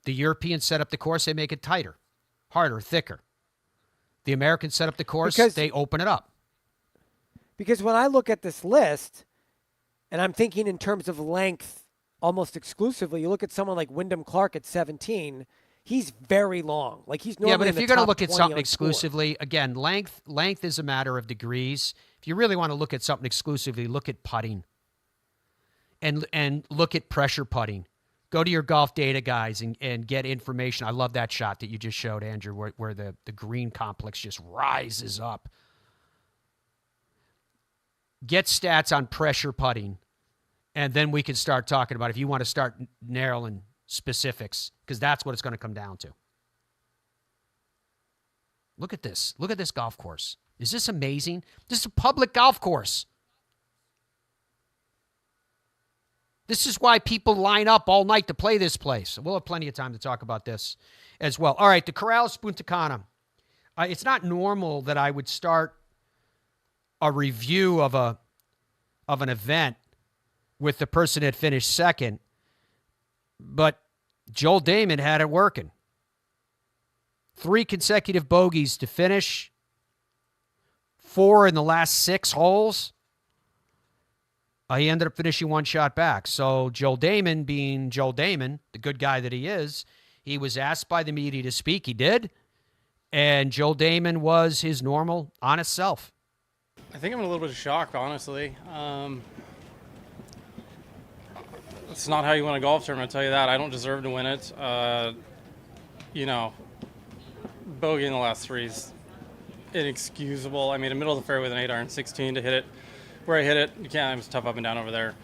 The Europeans set up the course, they make it tighter, harder, thicker. The Americans set up the course, they open it up. Because when I look at this list, and I'm thinking in terms of length almost exclusively, you look at someone like Wyndham Clark at 17. He's very long. Like he's normally yeah, but if you're going to look at something exclusively, again, length is a matter of degrees. If you really want to look at something exclusively, look at putting, and look at pressure putting. Go to your golf data guys and get information. I love that shot that you just showed, Andrew, where the green complex just rises up. Get stats on pressure putting, and then we can start talking about if you want to start narrowing specifics, because that's what it's going to come down to. Look at this. Look at this golf course. Is this amazing? This is a public golf course. This is why people line up all night to play this place. We'll have plenty of time to talk about this as well. All right, the Corales Puntacana. It's not normal that I would start a review of an event with the person that finished second, but Joel Dahmen had it working. 3 consecutive bogeys to finish. 4 in the last 6 holes. He ended up finishing 1 shot back. So Joel Dahmen, being Joel Dahmen, the good guy that he is, he was asked by the media to speak. He did. And Joel Dahmen was his normal, honest self. I think I'm in a little bit of shock, honestly. It's not how you win a golf tournament, I'll tell you that. I don't deserve to win it. Bogey in the last 3 is inexcusable. I mean, in the middle of the fairway with an 8-iron 16 to hit it where I hit it. You can't. It was tough up and down over there.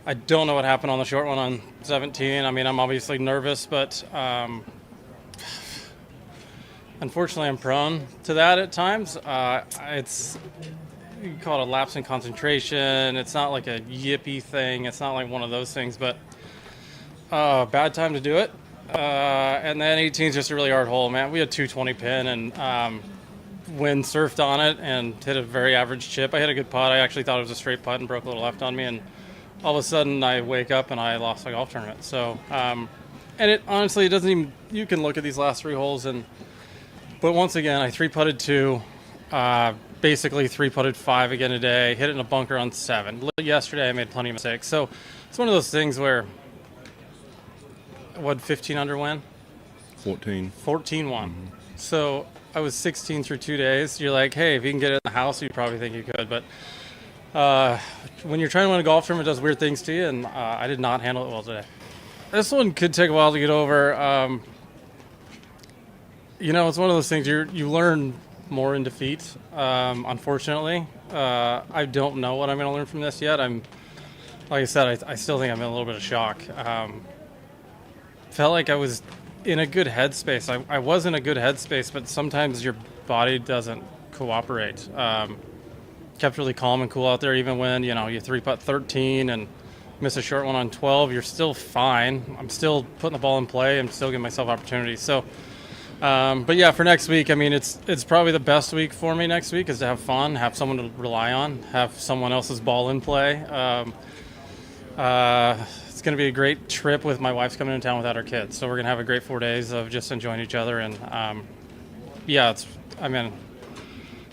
I don't know what happened on the short one on 17. I mean, I'm obviously nervous, but unfortunately, I'm prone to that at times. It's, you can call it a lapse in concentration. It's not like a yippee thing. It's not like one of those things, but bad time to do it. And then 18 is just a really hard hole, man. We had 220 pin, and wind surfed on it and hit a very average chip. I hit a good putt. I actually thought it was a straight putt and broke a little left on me, and all of a sudden I wake up and I lost my golf tournament. So, and it honestly, it doesn't even, you can look at these last 3 holes, but once again, I 3-putted 2, basically 3-putted 5 again today, hit it in a bunker on 7. Yesterday I made plenty of mistakes. So it's one of those things where, what, 15 under win? 14 won. Mm-hmm. So I was 16 through 2 days. You're like, hey, if you can get it in the house, you probably think you could. But when you're trying to win a golf tournament, it does weird things to you, and I did not handle it well today. This one could take a while to get over. It's one of those things you learn more in defeat, unfortunately. I don't know what I'm going to learn from this yet. Like I said, I still think I'm in a little bit of shock. Felt like I was in a good headspace. I was in a good headspace, but sometimes your body doesn't cooperate. Kept really calm and cool out there, even when, you 3-putt 13 and miss a short one on 12, you're still fine. I'm still putting the ball in play. I'm still giving myself opportunities. So, but yeah, for next week, I mean, it's probably the best week for me next week is to have fun, have someone to rely on, have someone else's ball in play. It's going to be a great trip with my wife's coming into town without her kids. So we're going to have a great 4 days of just enjoying each other. And this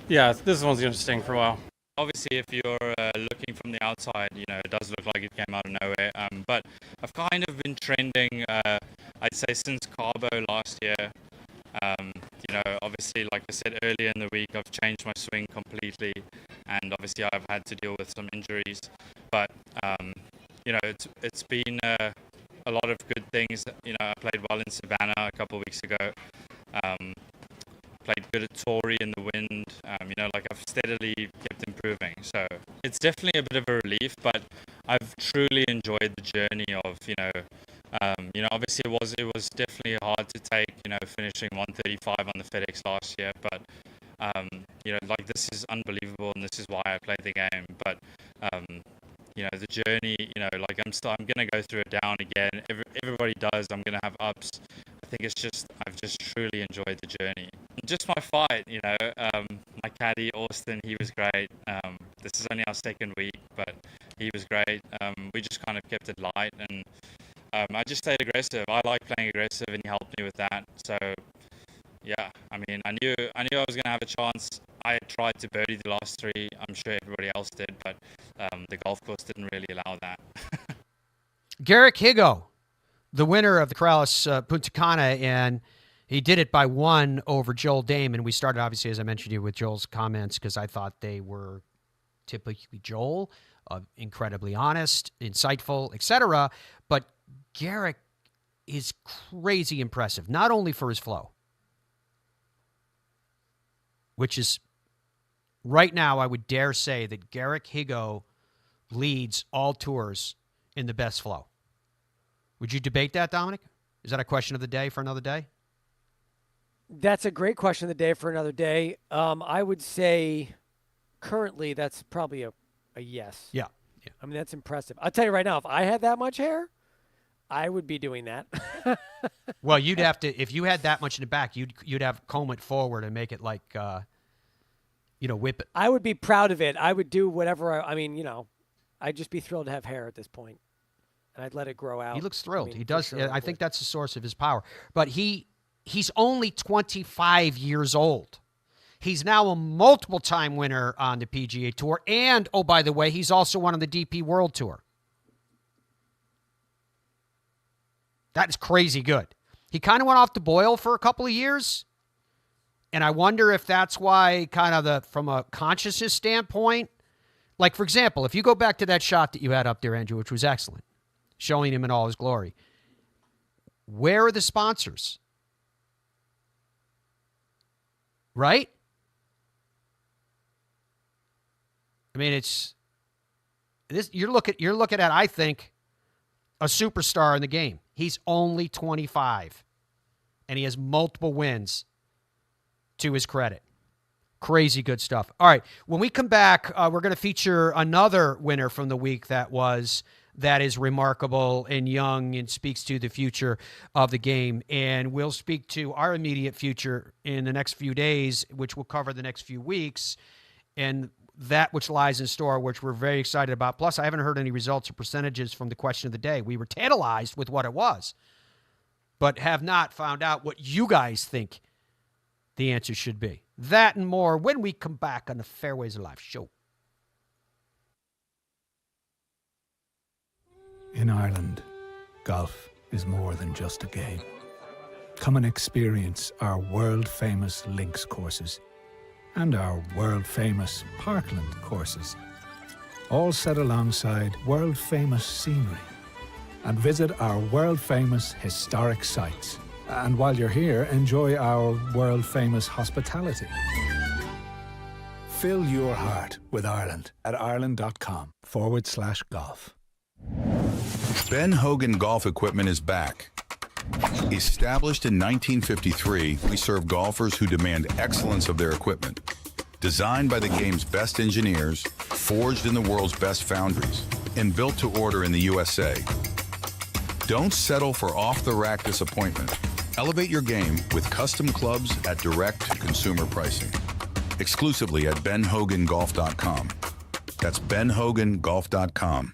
one's going to sting for a while. Obviously, if you're looking from the outside, it does look like it came out of nowhere. But I've kind of been trending, I'd say, since Cabo last year. Obviously, like I said earlier in the week, I've changed my swing completely. And obviously, I've had to deal with some injuries. But, it's been a lot of good things. I played well in Savannah a couple of weeks ago. Played good at Torrey in the wind. I've steadily kept improving. So it's definitely a bit of a relief, but I've truly enjoyed the journey of, obviously it was definitely hard to take, finishing 135 on the FedEx last year, but, this is unbelievable and this is why I play the game. But, the journey, I'm going to go through it down again. Everybody does. I'm going to have ups. I think I've just truly enjoyed the journey. Just my fight, my caddy, Austin, he was great. This is only our second week, but he was great. We just kind of kept it light, and I just stayed aggressive. I like playing aggressive, and he helped me with that. So, yeah, I mean, I knew I was going to have a chance. I tried to birdie the last 3. I'm sure everybody else did, but the golf course didn't really allow that. Garrick Higo, the winner of the Corales Puntacana, and he did it by 1 over Joel Dahmen. We started, obviously, as I mentioned to you, with Joel's comments because I thought they were typically Joel, incredibly honest, insightful, etc. But Garrick is crazy impressive, not only for his flow, which is right now, I would dare say that Garrick Higo leads all tours in the best flow. Would you debate that, Dominic? Is that a question of the day for another day? That's a great question of the day for another day. I would say currently that's probably a yes. Yeah. I mean, that's impressive. I'll tell you right now, if I had that much hair, I would be doing that. Well, you'd have to, if you had that much in the back, you'd have comb it forward and make it like, whip it. I would be proud of it. I would do whatever. I'd just be thrilled to have hair at this point, and I'd let it grow out. He looks thrilled. I mean, he does. Sure, I think that's the source of his power. But he's only 25 years old. He's now a multiple-time winner on the PGA Tour, and oh, by the way, he's also won on the DP World Tour. That is crazy good. He kind of went off the boil for a couple of years, and I wonder if that's why from a consciousness standpoint, like, for example, if you go back to that shot that you had up there, Andrew, which was excellent, showing him in all his glory, where are the sponsors? Right? I mean, it's this. You're looking at, I think, a superstar in the game. He's only 25, and he has multiple wins to his credit. Crazy good stuff. All right, when we come back, we're going to feature another winner from the week that is remarkable and young and speaks to the future of the game. And we'll speak to our immediate future in the next few days, which will cover the next few weeks, and that which lies in store, which we're very excited about. Plus, I haven't heard any results or percentages from the question of the day. We were tantalized with what it was, but have not found out what you guys think the answer should be. That and more when we come back on the Fairways of Life show. In Ireland, golf is more than just a game. Come and experience our world-famous links courses and our world-famous parkland courses, all set alongside world-famous scenery. And visit our world-famous historic sites. And while you're here, enjoy our world-famous hospitality. Fill your heart with Ireland at ireland.com/golf. Ben Hogan Golf Equipment is back. Established in 1953, we serve golfers who demand excellence of their equipment. Designed by the game's best engineers, forged in the world's best foundries, and built to order in the USA. Don't settle for off-the-rack disappointment. Elevate your game with custom clubs at direct-to-consumer pricing. Exclusively at benhogangolf.com. That's benhogangolf.com.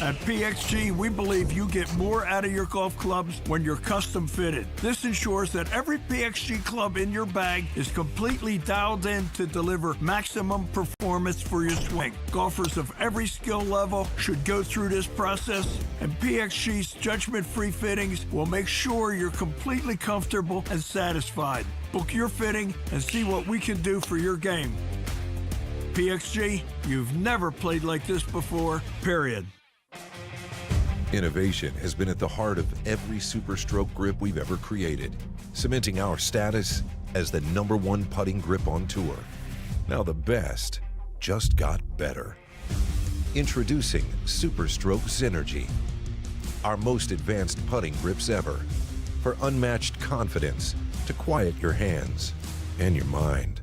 At PXG, we believe you get more out of your golf clubs when you're custom fitted. This ensures that every PXG club in your bag is completely dialed in to deliver maximum performance for your swing. Golfers of every skill level should go through this process, and PXG's judgment-free fittings will make sure you're completely comfortable and satisfied. Book your fitting and see what we can do for your game. PXG, you've never played like this before, period. Innovation has been at the heart of every Super Stroke grip we've ever created, cementing our status as the #1 putting grip on tour. Now the best just got better. Introducing Super Stroke Synergy, our most advanced putting grips ever, for unmatched confidence to quiet your hands and your mind.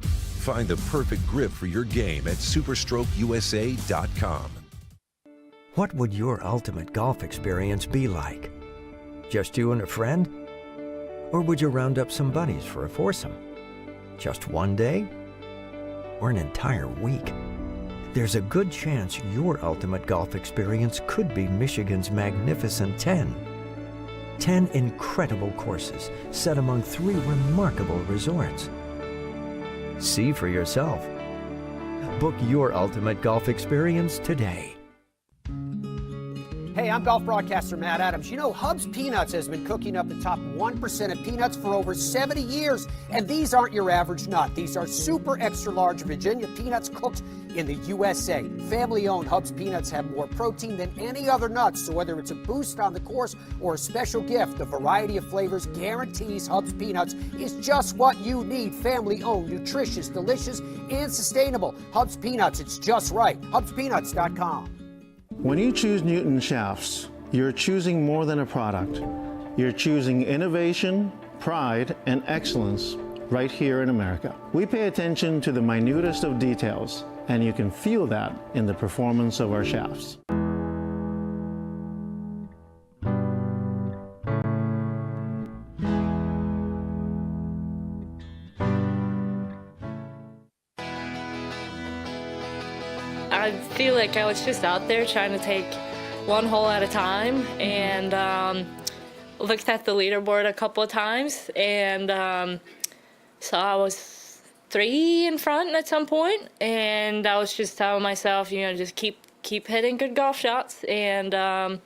Find the perfect grip for your game at superstrokeusa.com. What would your ultimate golf experience be like? Just you and a friend? Or would you round up some buddies for a foursome? Just one day? Or an entire week? There's a good chance your ultimate golf experience could be Michigan's magnificent 10. 10 incredible courses set among 3 remarkable resorts. See for yourself. Book your ultimate golf experience today. Hey, I'm golf broadcaster Matt Adams. You know, Hub's Peanuts has been cooking up the top 1% of peanuts for over 70 years. And these aren't your average nut. These are super extra large Virginia peanuts cooked in the USA. Family-owned Hub's Peanuts have more protein than any other nuts. So whether it's a boost on the course or a special gift, the variety of flavors guarantees Hub's Peanuts is just what you need. Family-owned, nutritious, delicious, and sustainable. Hub's Peanuts, it's just right. HubsPeanuts.com. When you choose Newton shafts, you're choosing more than a product. You're choosing innovation, pride, and excellence right here in America. We pay attention to the minutest of details, and you can feel that in the performance of our shafts. I feel like I was just out there trying to take one hole at a time, and looked at the leaderboard a couple of times, and so I was 3 in front at some point, and I was just telling myself, you know, just keep hitting good golf shots, and I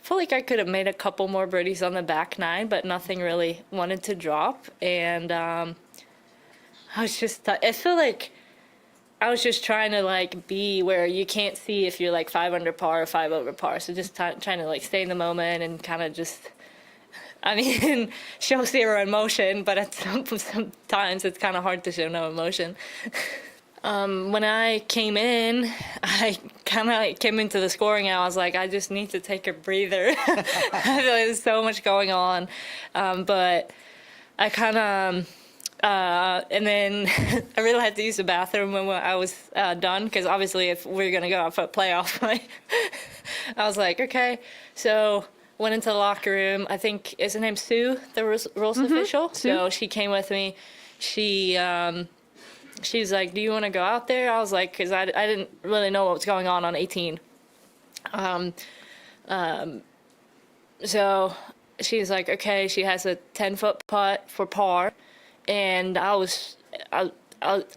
feel like I could have made a couple more birdies on the back 9, but nothing really wanted to drop, and I was just, I feel like I was just trying to like be where you can't see if you're like 5 under par or 5 over par. So just trying to like stay in the moment and kind of just, I mean, show zero emotion, but at sometimes it's kind of hard to show no emotion. When I came in, I kind of came into the scoring and I was like, I just need to take a breather. I feel like there's so much going on. But I kind of, and then I really had to use the bathroom when I was done, because obviously if we're going to go out for a playoff, I was like, okay. So went into the locker room. I think, is her name Sue, the rules official? Sue. So she came with me. She's like, do you want to go out there? I was like, because I didn't really know what was going on 18. So she's like, okay, she has a 10-foot putt for par. And I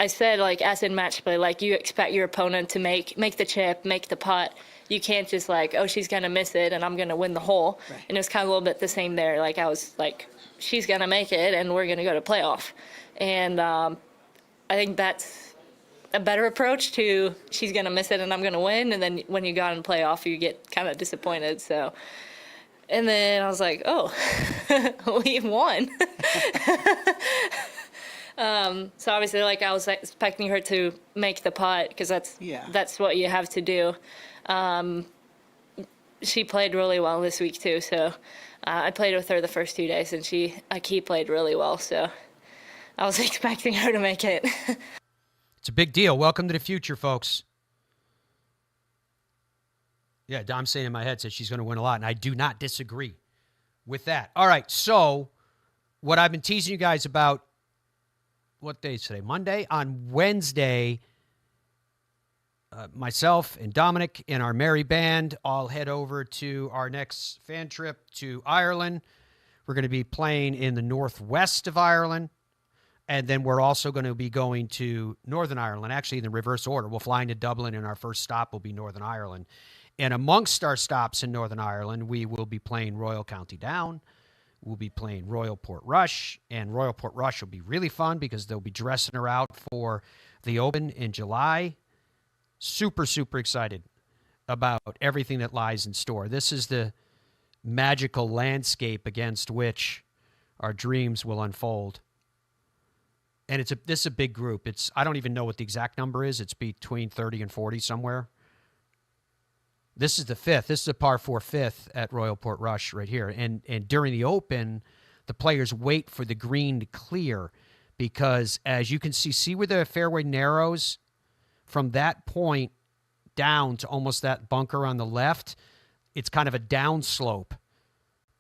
said, like, as in match play, like, you expect your opponent to make the chip, make the putt. You can't just like, oh, she's going to miss it and I'm going to win the hole. Right. And it was kind of a little bit the same there. Like, I was like, she's going to make it and we're going to go to playoff. And I think that's a better approach to she's going to miss it and I'm going to win. And then when you got in playoff, you get kind of disappointed. So, and then I was like, oh, we won. So obviously, like, I was expecting her to make the putt, because that's what you have to do. She played really well this week too. So I played with her the first 2 days and she played really well. So I was expecting her to make it. It's a big deal. Welcome to the future, folks. Yeah, Dom's saying in my head says she's going to win a lot, and I do not disagree with that. All right, so what I've been teasing you guys about, what day is today? Monday? On Wednesday, myself and Dominic and our merry band all head over to our next fan trip to Ireland. We're going to be playing in the northwest of Ireland. And then we're also going to be going to Northern Ireland, actually in the reverse order. We'll fly into Dublin, and our first stop will be Northern Ireland. And amongst our stops in Northern Ireland, we will be playing Royal County Down. We'll be playing Royal Portrush. And Royal Portrush will be really fun because they'll be dressing her out for the Open in July. Super, super excited about everything that lies in store. This is the magical landscape against which our dreams will unfold. And this is a big group. I don't even know what the exact number is. It's between 30 and 40 somewhere. This is the fifth. This is a par 4 fifth at Royal Portrush right here. And during the Open, the players wait for the green to clear, because as you can see where the fairway narrows from that point down to almost that bunker on the left, it's kind of a downslope.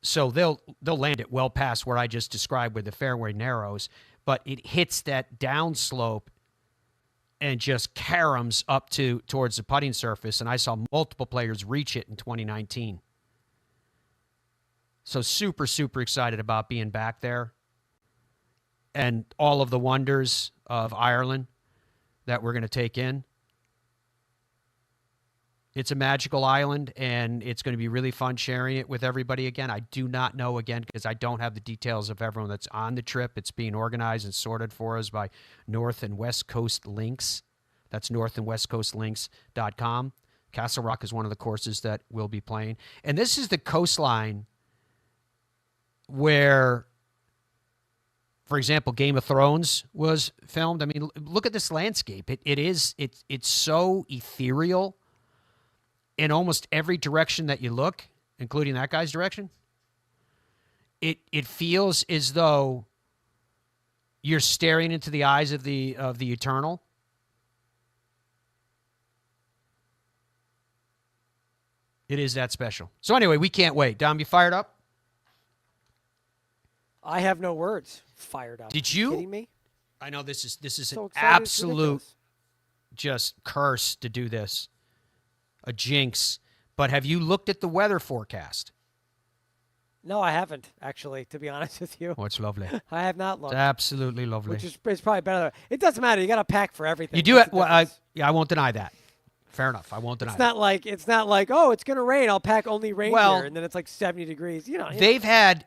So they'll land it well past where I just described where the fairway narrows, but it hits that downslope and just caroms up towards the putting surface. And I saw multiple players reach it in 2019. So super, super excited about being back there and all of the wonders of Ireland that we're going to take in. It's a magical island, and it's going to be really fun sharing it with everybody again. I do not know, again, because I don't have the details of everyone that's on the trip. It's being organized and sorted for us by North and West Coast Links. That's northandwestcoastlinks.com. Castle Rock is one of the courses that we'll be playing. And this is the coastline where, for example, Game of Thrones was filmed. I mean, look at this landscape. It's so ethereal in almost every direction that you look, including that guy's direction. It feels as though you're staring into the eyes of the eternal. It is that special. So anyway, we can't wait. Dom, you fired up? I have no words. Fired up. Did you? Are you kidding me? I know this is So an excited, absolute just curse to do this. A jinx. But have you looked at the weather forecast? No, I haven't, actually, to be honest with you. Oh, it's lovely. I have not looked. It's absolutely lovely. Which is it's probably better. It doesn't matter. You got to pack for everything. You do it. Well, I won't deny that. Fair enough. I won't deny that. It's not like, oh, it's going to rain. I'll pack only rain Well, gear, and then it's like 70 degrees. They've had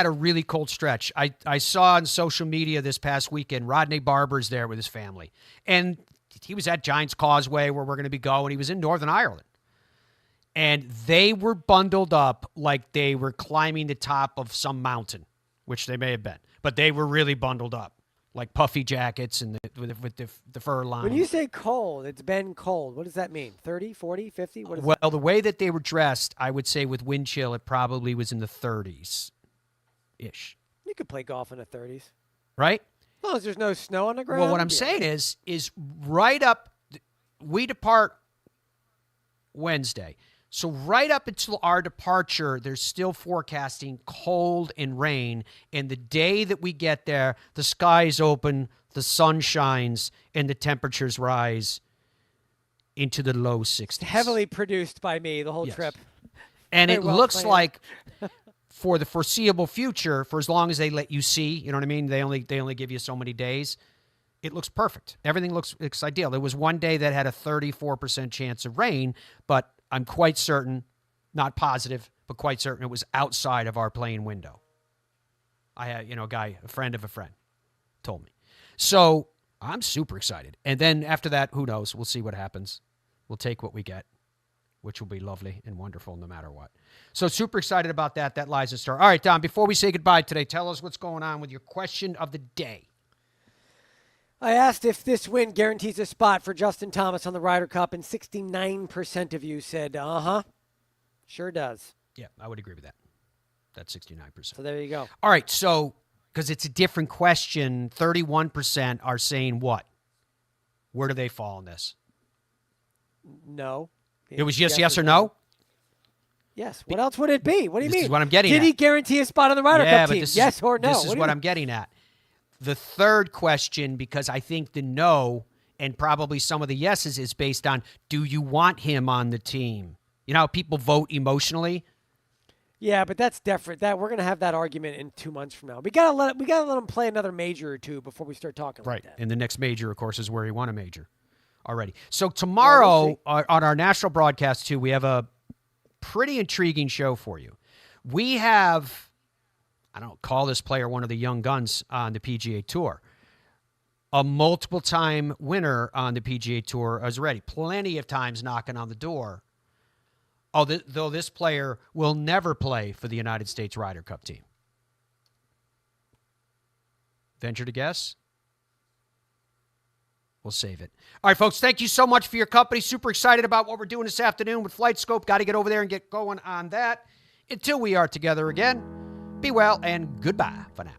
a really cold stretch. I saw on social media this past weekend, Rodney Barber's there with his family. And he was at Giants Causeway where we're going to be going. He was in Northern Ireland. And they were bundled up like they were climbing the top of some mountain, which they may have been. But they were really bundled up. like puffy jackets and with the fur line. When you say cold, it's been cold. What does that mean? 30, 40, 50? What is well, the way that they were dressed, I would say with wind chill, it probably was in the 30s-ish. You could play golf in the 30s. Right? As long as there's no snow on the ground. Well, what I'm saying is right up, we depart Wednesday. So right up until our departure, there's still forecasting cold and rain. And the day that we get there, the sky is open, the sun shines, and the temperatures rise into the low 60s. Heavily produced by me the whole trip. And Very it well looks planned. like for the foreseeable future, for as long as they let you see, you know what I mean? They only give you so many days. It looks perfect. Everything looks ideal. There was one day that had a 34% chance of rain, but I'm quite certain, not positive, but quite certain it was outside of our playing window. I had, a friend of a friend told me. So I'm super excited. And then after that, who knows? We'll see what happens. We'll take what we get, which will be lovely and wonderful no matter what. So super excited about that. That lies in store. All right, Don, before we say goodbye today, tell us what's going on with your question of the day. I asked if this win guarantees a spot for Justin Thomas on the Ryder Cup, and 69% of you said, sure does. Yeah, I would agree with that. That's 69%. So there you go. All right, so because it's a different question, 31% are saying what? Where do they fall in this? No. It was just yes or no? Yes. What else would it be? What do you mean? This is what I'm getting at. Did he guarantee a spot on the Ryder Cup team? Yes or no? This is what I'm getting at. The third question, because I think the no and probably some of the yeses is based on, do you want him on the team? You know how people vote emotionally? Yeah, but that's different. That we're gonna have that argument in 2 months from now. We gotta let him play another major or two before we start talking like that. And the next major, of course, is where he won a major already. So tomorrow on our national broadcast too, we have a pretty intriguing show for you. We have, I don't call this player one of the young guns on the PGA Tour, a multiple-time winner on the PGA Tour is already. Plenty of times knocking on the door. Though this player will never play for the United States Ryder Cup team. Venture to guess? We'll save it. All right, folks, thank you so much for your company. Super excited about what we're doing this afternoon with Flight Scope. Got to get over there and get going on that. Until we are together again, be well and goodbye for now.